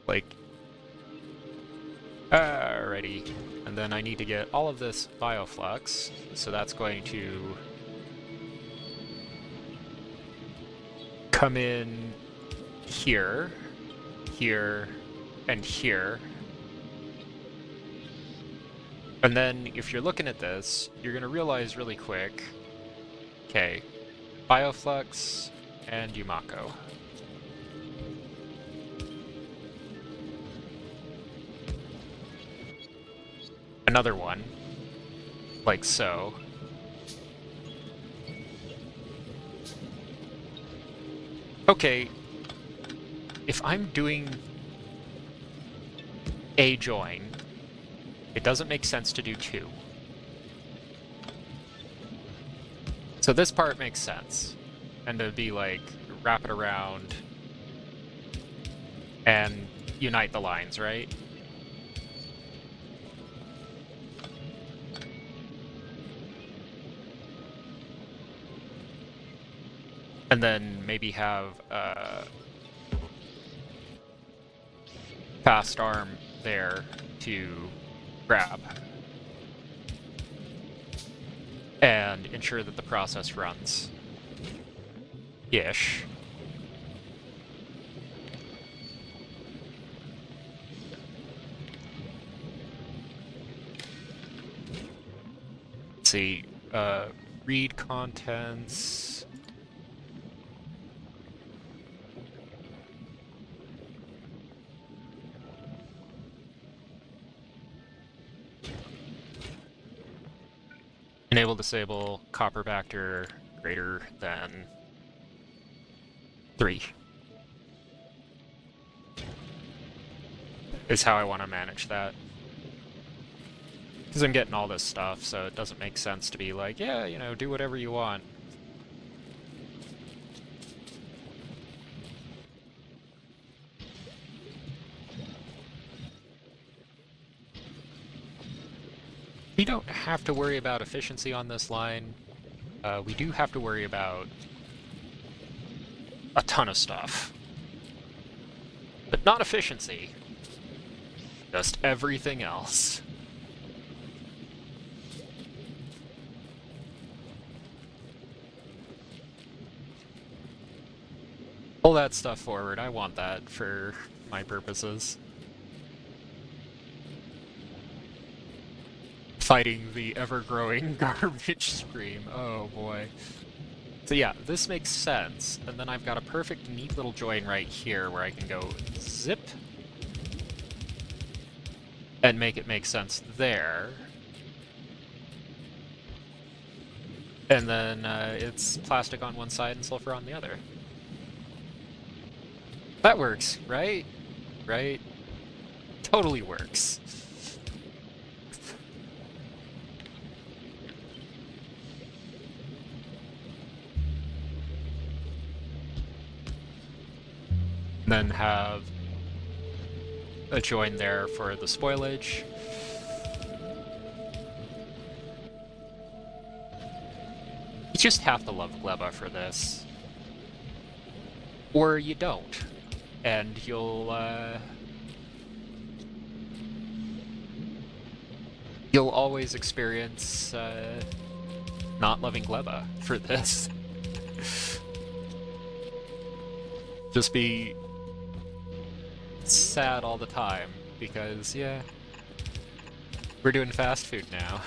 Like, alrighty. And then I need to get all of this bioflux, so that's going to come in here, here, and here. And then if you're looking at this, you're going to realize really quick, okay, bioflux and Yumako. Another one, like so. Okay, if I'm doing a join, it doesn't make sense to do two. So this part makes sense. And to be like, wrap it around and unite the lines, right? And then maybe have fast arm there to grab. And ensure that the process runs. Ish. Let's see, read contents. Enable disable copper factor greater than 3 is how I want to manage that. Because I'm getting all this stuff, so it doesn't make sense to be like, yeah, you know, do whatever you want. We don't have to worry about efficiency on this line. We do have to worry about a ton of stuff. But not efficiency. Just everything else. Pull that stuff forward. I want that for my purposes. Fighting the ever-growing garbage stream. Oh boy. So yeah, this makes sense. And then I've got a perfect neat little join right here where I can go zip and make it make sense there. And then it's plastic on one side and sulfur on the other. That works, right? Right? Totally works. Then have a join there for the spoilage. You just have to love Gleba for this. Or you don't. And you'll always experience not loving Gleba for this. Just be sad all the time, because, yeah, we're doing fast food now.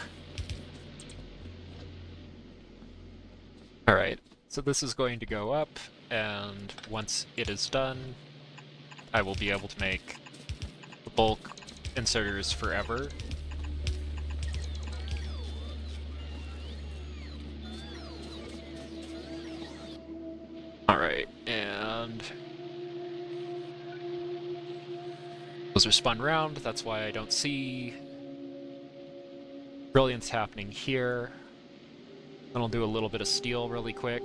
Alright, so this is going to go up, and once it is done, I will be able to make the bulk inserters forever. Alright, and those are spun round, that's why I don't see brilliance happening here. Then I'll do a little bit of steel really quick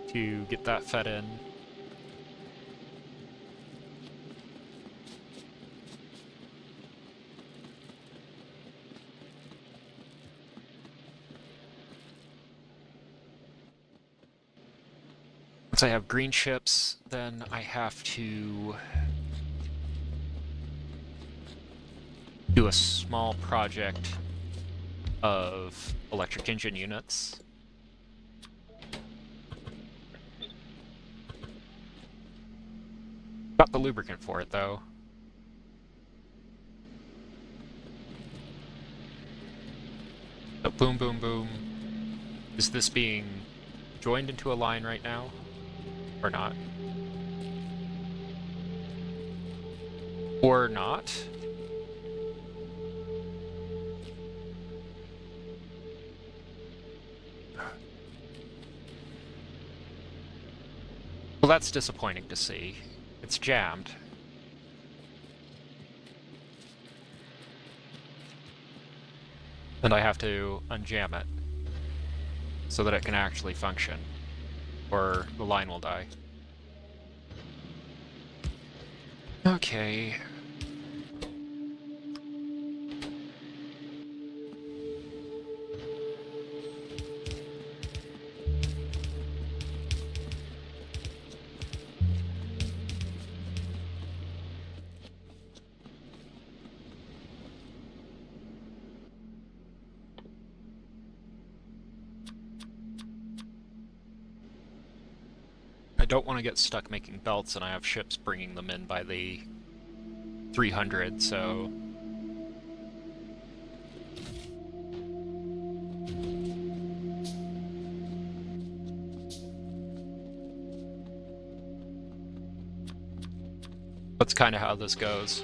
to get that fed in. Once I have green chips, then I have to do a small project of electric engine units. Got the lubricant for it, though. So boom, boom, boom. Is this being joined into a line right now? Or not? Or not? Well, that's disappointing to see. It's jammed. And I have to unjam it so that it can actually function, or the line will die. Okay. I don't want to get stuck making belts, and I have ships bringing them in by the 300, so... That's kind of how this goes.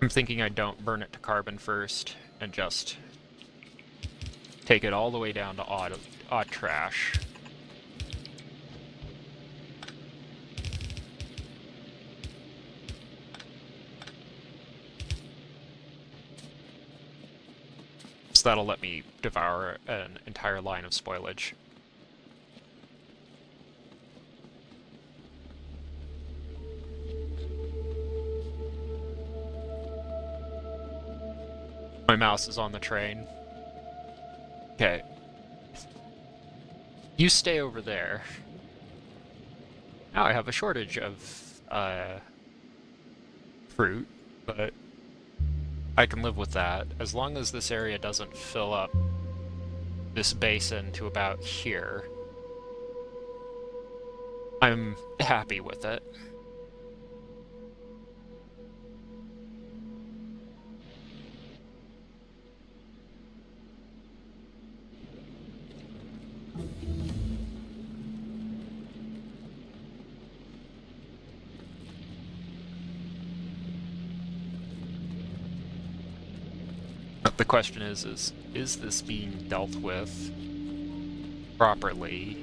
I'm thinking I don't burn it to carbon first, and just take it all the way down to odd trash. So that'll let me devour an entire line of spoilage. My mouse is on the train. Okay. You stay over there. Now I have a shortage of fruit, but I can live with that as long as this area doesn't fill up this basin to about here. I'm happy with it. The question is this being dealt with properly?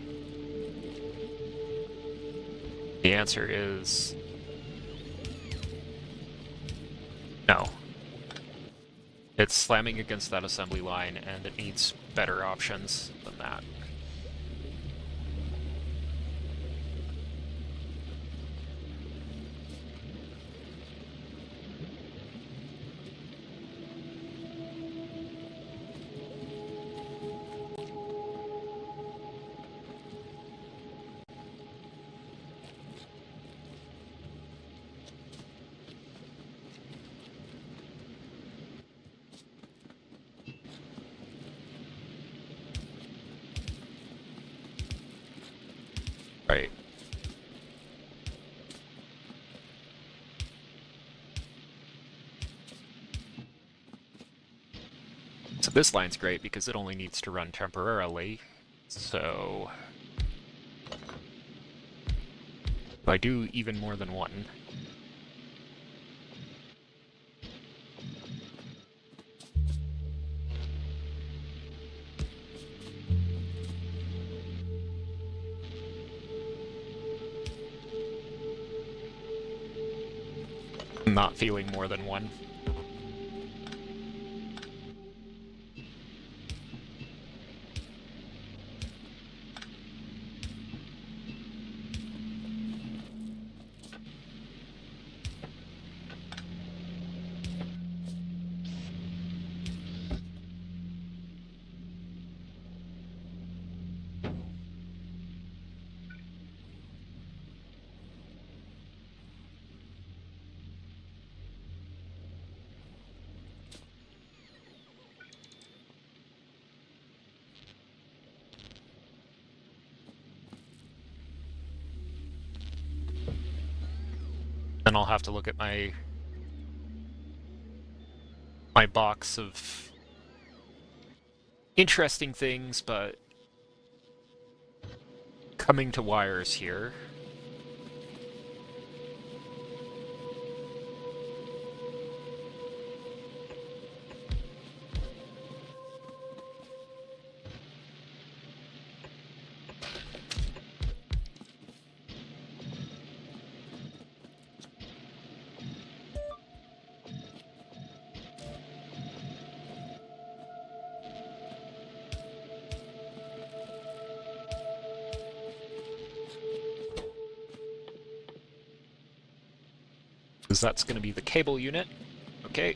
The answer is no. It's slamming against that assembly line, and it needs better options than that. Right. So this line's great because it only needs to run temporarily. So if I do even more than one, I'm not feeling more than one. Then I'll have to look at my box of interesting things, but coming to wires here. Because that's going to be the cable unit. Okay.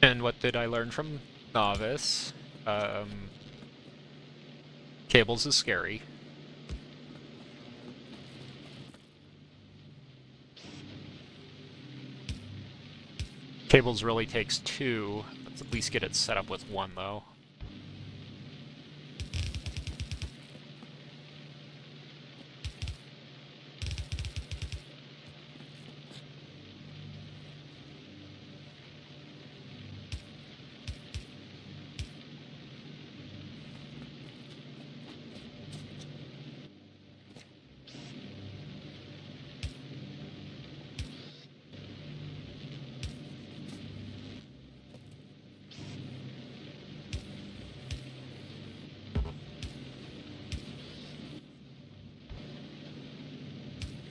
And what did I learn from Nauvis? Cables is scary. Cables really takes 2. Let's at least get it set up with 1, though.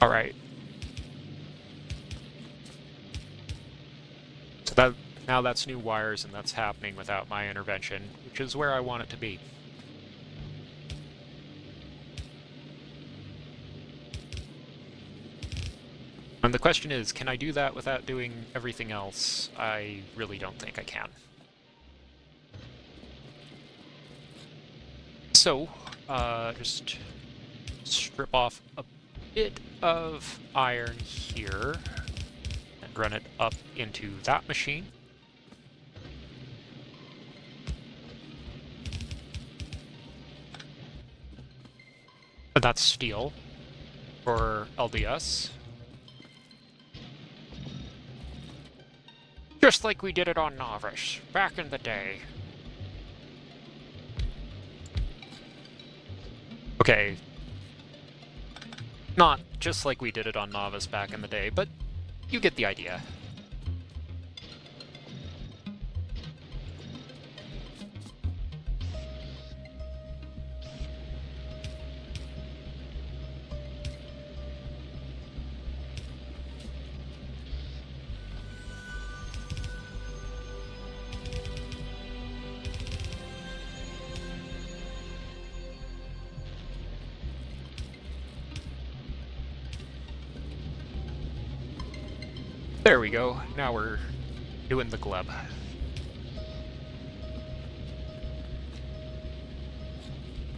Alright. So now that's new wires, and that's happening without my intervention, which is where I want it to be. And the question is, can I do that without doing everything else? I really don't think I can. So, just strip off a bit of iron here and run it up into that machine. And that's steel for LDS. Just like we did it on Nauvis back in the day. Okay. Not just like we did it on Nauvis back in the day, but you get the idea. There we go. Now we're doing the Gleba.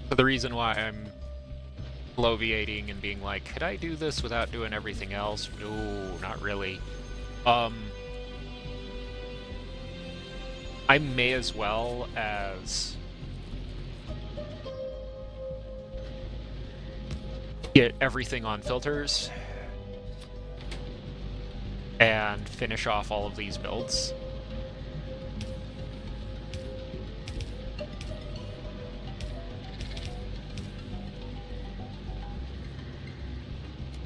So the reason why I'm bloviating and being like, could I do this without doing everything else? No, not really. I may as well as get everything on filters and finish off all of these builds.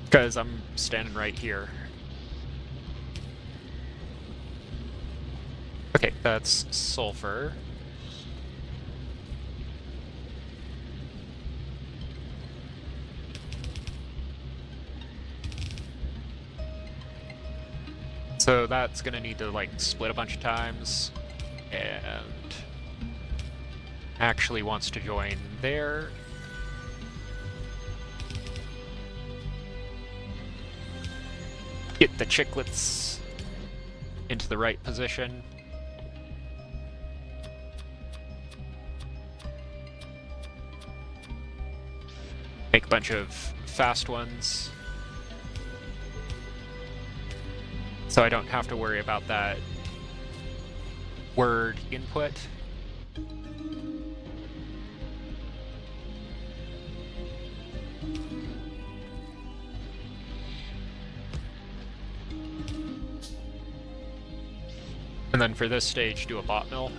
Because I'm standing right here. Okay, that's sulfur. So that's gonna need to, like, split a bunch of times, and actually wants to join there. Get the chiclets into the right position. Make a bunch of fast ones, so I don't have to worry about that word input. And then for this stage, do a bot mill.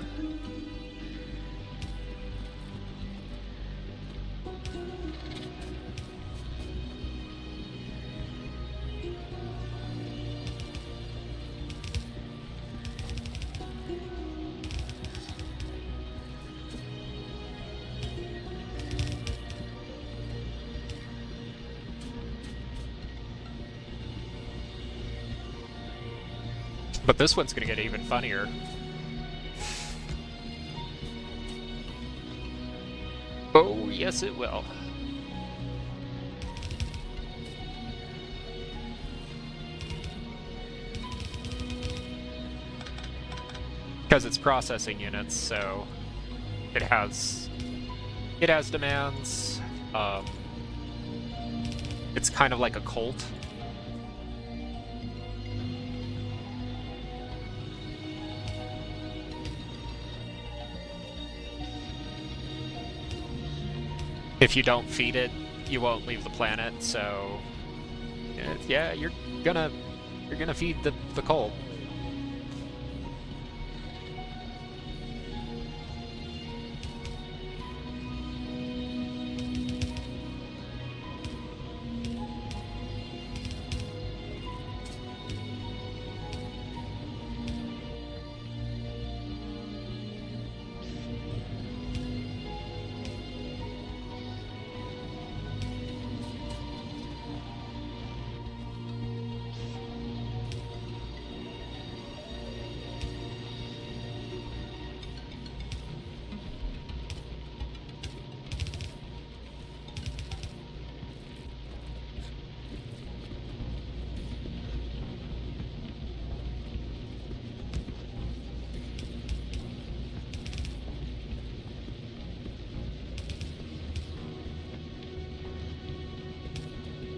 But this one's gonna get even funnier. Oh, yes it will. Because it's processing units, so it has demands. It's kind of like a cult. If you don't feed it, you won't leave the planet, so yeah, you're gonna feed the coal.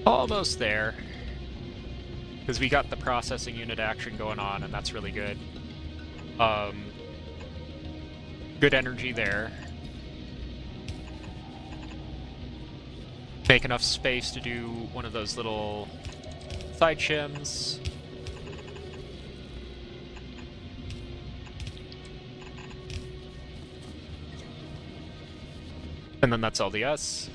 Almost there. Because we got the processing unit action going on, and that's really good. Good energy there. Make enough space to do one of those little side shims. And then that's LDS.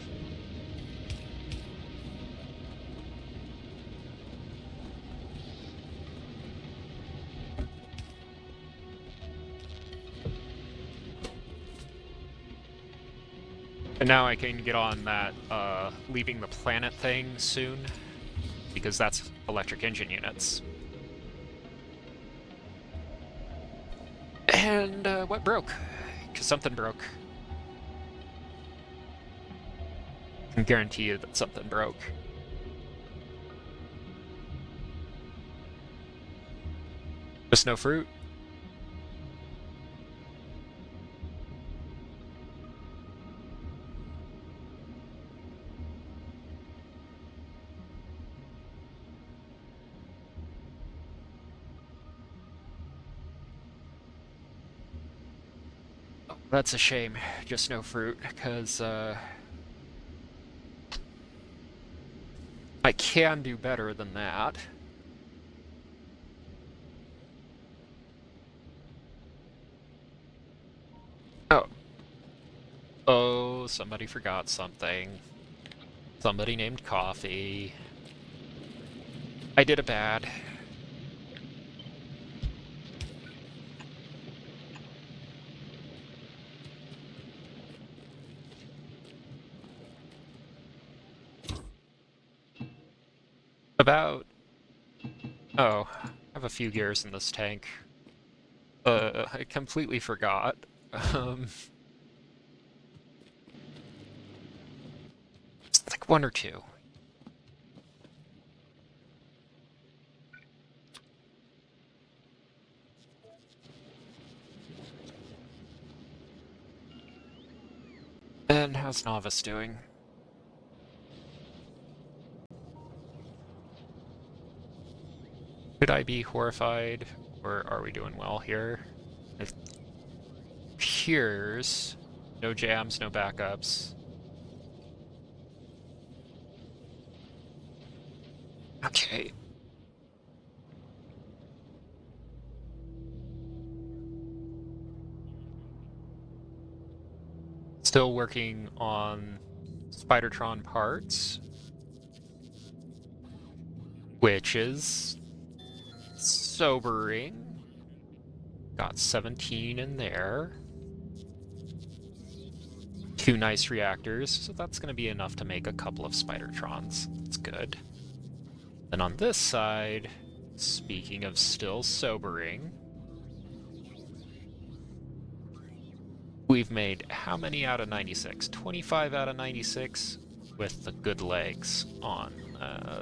And now I can get on that leaving the planet thing soon, because that's electric engine units. And what broke? Because something broke. I can guarantee you that something broke. Just no fruit. That's a shame. Just no fruit, because I can do better than that. Oh. Oh, somebody forgot something. Somebody named coffee. I did a bad. About... Oh, I have a few gears in this tank. I completely forgot. It's like one or two. And how's Nauvis doing? Could I be horrified, or are we doing well here? appears no jams, no backups. Okay. Still working on Spidertron parts, which is sobering. Got 17 in there. 2 nice reactors, so that's going to be enough to make a couple of Spidertrons. That's good. Then on this side, speaking of still sobering, we've made how many out of 96? 25 out of 96 with the good legs on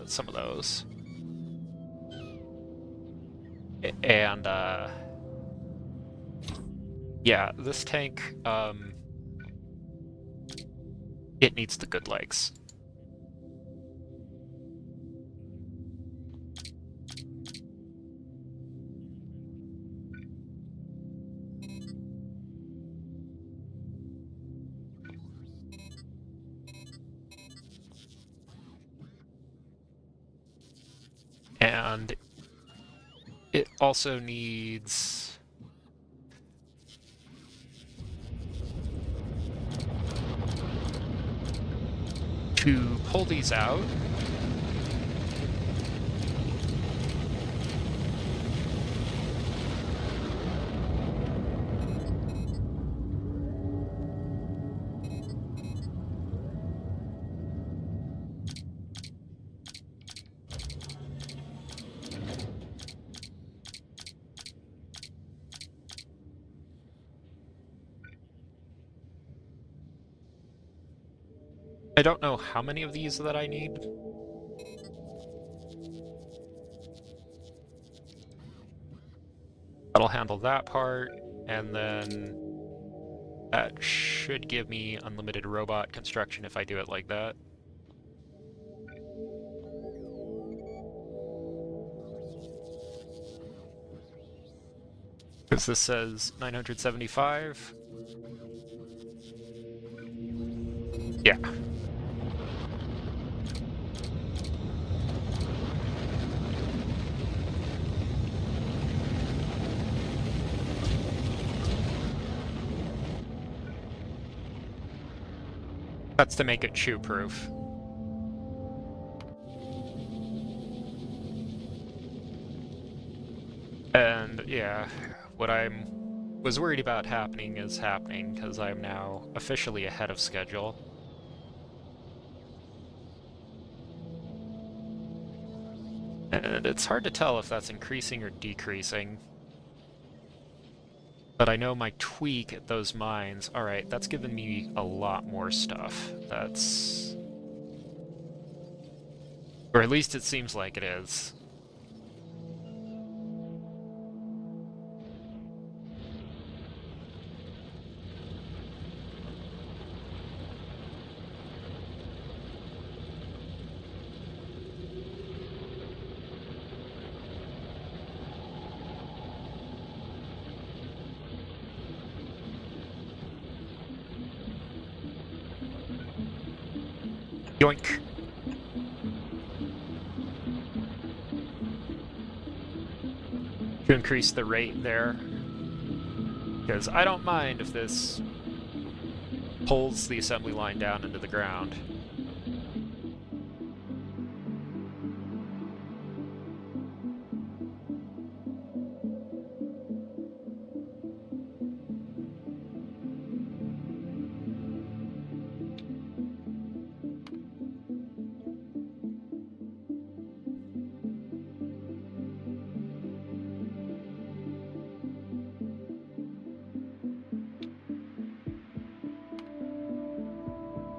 some of those. And, yeah, this tank, it needs the good legs. And it also needs to pull these out. I don't know how many of these that I need. That'll handle that part, and then that should give me unlimited robot construction if I do it like that. Because this says 975. Yeah. That's to make it chew-proof. And yeah, what I was worried about happening is happening, because I'm now officially ahead of schedule. And it's hard to tell if that's increasing or decreasing. But I know my tweak at those mines, alright, that's given me a lot more stuff. That's... or at least it seems like it is. Yoink. To increase the rate there. Because I don't mind if this pulls the assembly line down into the ground.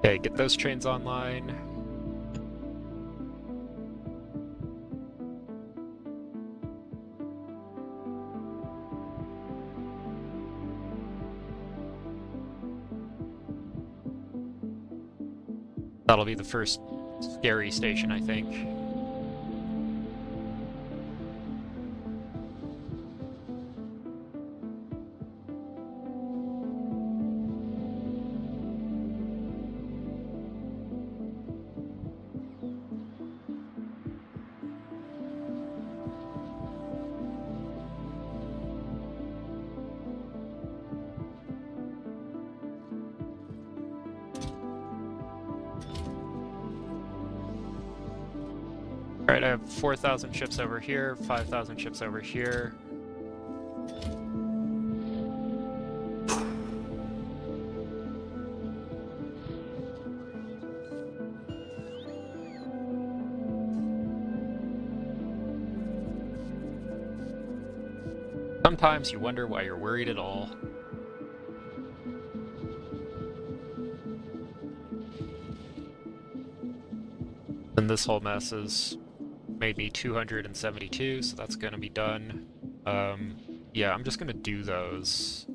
Okay, get those trains online. That'll be the first scary station, I think. Alright, I have 4,000 ships over here, 5,000 ships over here. Sometimes you wonder why you're worried at all. And this whole mess has made me 272, so that's gonna be done. Yeah, I'm just gonna do those,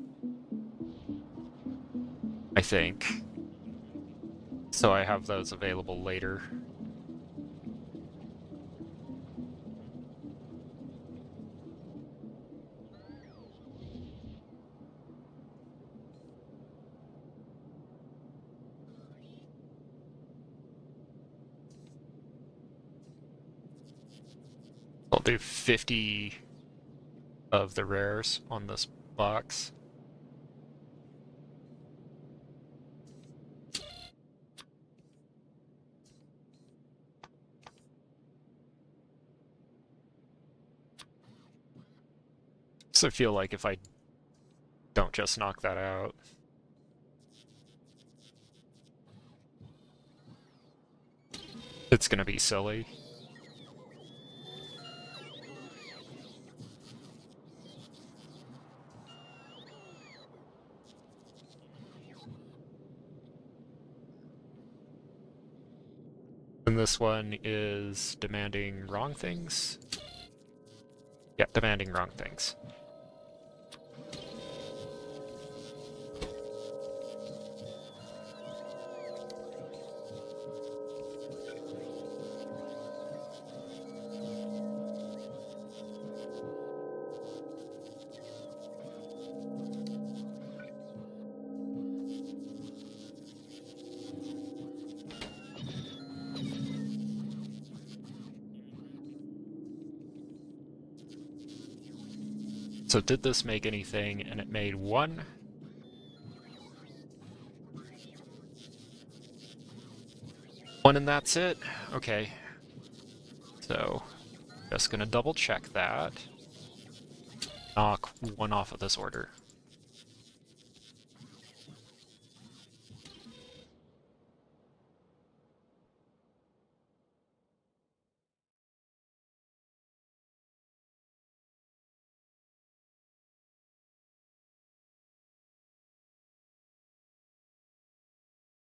I think, so I have those available later. I'll do 50 of the rares on this box. So I feel like if I don't just knock that out, it's gonna be silly. And this one is demanding wrong things. Yeah, demanding wrong things. So did this make anything? And it made one. One and that's it? Okay. So, just gonna double check that. Knock one off of this order.